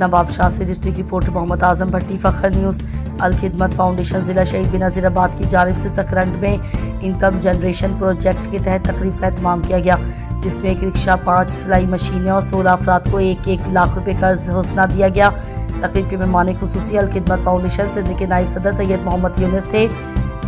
नवाब शाह से district reporter Mohammad Azam भट्टी, फखर news. Al-Khidmat foundation ज़िला शहीद बेनज़ीराबाद की जानिब से सकरंड में इनकम जनरेशन प्रोजेक्ट के तहत तकरीब का एहतमाम किया गया, जिसमें एक रिक्शा, 5 सिलाई मशीनें और 16 अफराद को 1-1 लाख रुपए कर्ज हौसला दिया गया। तकरीब के मेहमान खुसूसी अल-खिदमत फाउंडेशन सिंध के नायब सदर सैयद मोहम्मद यूनुस थे,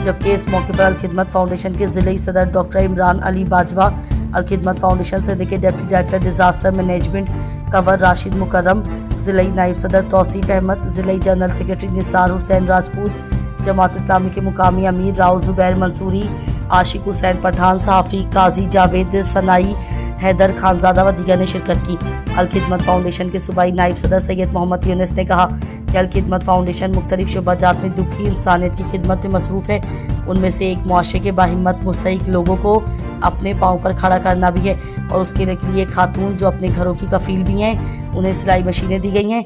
जबकि इस मौके पर अल-खिदमत फाउंडेशन के ज़िले सदर डॉक्टर इमरान अली बाजवा, अल-खिदमत फाउंडेशन सिंध के deputy director disaster management Kanwar Rashid Mukarram, ज़िले नायब सदर तौसीफ अहमद, ज़िले जनरल सेक्रेटरी निसार हुसैन राजपूत, जमात इस्लामी के मुकामी अमीर राव जुबैर मंसूरी, आशिक हुसैन पठान, सहाफ़ी काजी जावेद सनाई, हैदर खानजादा व दीगर ने शिरकत की। अल-खिदमत फाउंडेशन के सूबाई नायब सदर सैयद मोहम्मद यूनुस ने कहा कि अल-खिदमत फाउंडेशन मुख्तलिफ शोबाजात में दुखी इंसानियत की खिदमत में मसरूफ़ है। उनमें से एक मुआशरे के बाहिम्मत मुस्तहिक लोगों को अपने पाँव पर खड़ा करना भी है, और उसके लिए खातून जो अपने घरों की कफील भी हैं, उन्हें सिलाई मशीनें दी गई हैं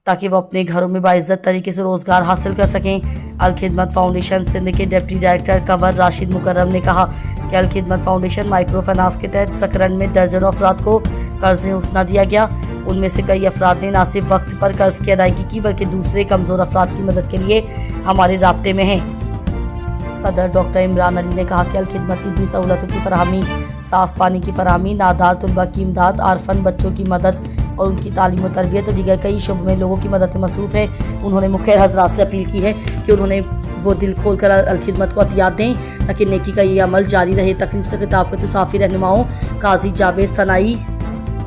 ताकि वो अपने घरों में बाइज्जत तरीके से रोज़गार हासिल कर सकें। अल-खिदमत फाउंडेशन सिंध के डिप्टी डायरेक्टर कंवर राशिद मुकर्रम ने कहा कि अल-खिदमत फाउंडेशन माइक्रो फाइनेंस के तहत सकरंड में दर्जनों अफराद को कर्ज हौसला दिया गया। उनमें से कई अफराद ने न सिर्फ वक्त पर कर्ज की अदायगी की, बल्कि दूसरे कमज़ोर अफराद की मदद के लिए हमारे राब्ते में हैं। सदर डॉक्टर इमरान अली ने कहा कि अल-खिदमत तिब्बी सहूलतों की फराहमी, साफ़ पानी की फराहमी, नादार तलबा की इमदाद, आरफन बच्चों की मदद और उनकी तालीम और तरबियत और दीगर कई शोबों में लोगों की मदद में मसरूफ़ है। उन्होंने मुखिर हज़रात से अपील की है कि उन्होंने वो दिल खोल कर अल-खिदमत को अतियात दें ताकि नेकी का ये अमल जारी रहे। तकरीब से खिताब करते साफ़ी रहनुमाओं काजी जावेद सनाई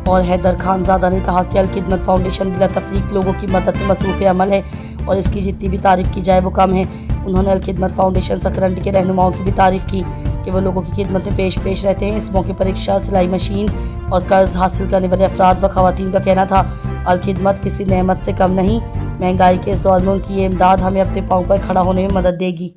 और हैदर खानजादा ने कहा कि अल-खिदमत फाउंडेशन बिला तफरीक लोगों की मदद में मसरूफ़ अमल है और इसकी जितनी भी तारीफ़ की जाए वो कम है। उन्होंने अल-खिदमत फाउंडेशन सकरंड के रहनुमाओं की भी तारीफ़ की कि वो लोगों की खिदमत में पेश रहते हैं। इस मौके पर रिक्शा, सिलाई मशीन और कर्ज हासिल करने वाले अफराद व ख़वातीन का कहना था, अल-खिदमत किसी नेमत से कम नहीं। महंगाई के इस दौर में उनकी ये इमदाद हमें अपने पाँव पर खड़ा होने में मदद देगी।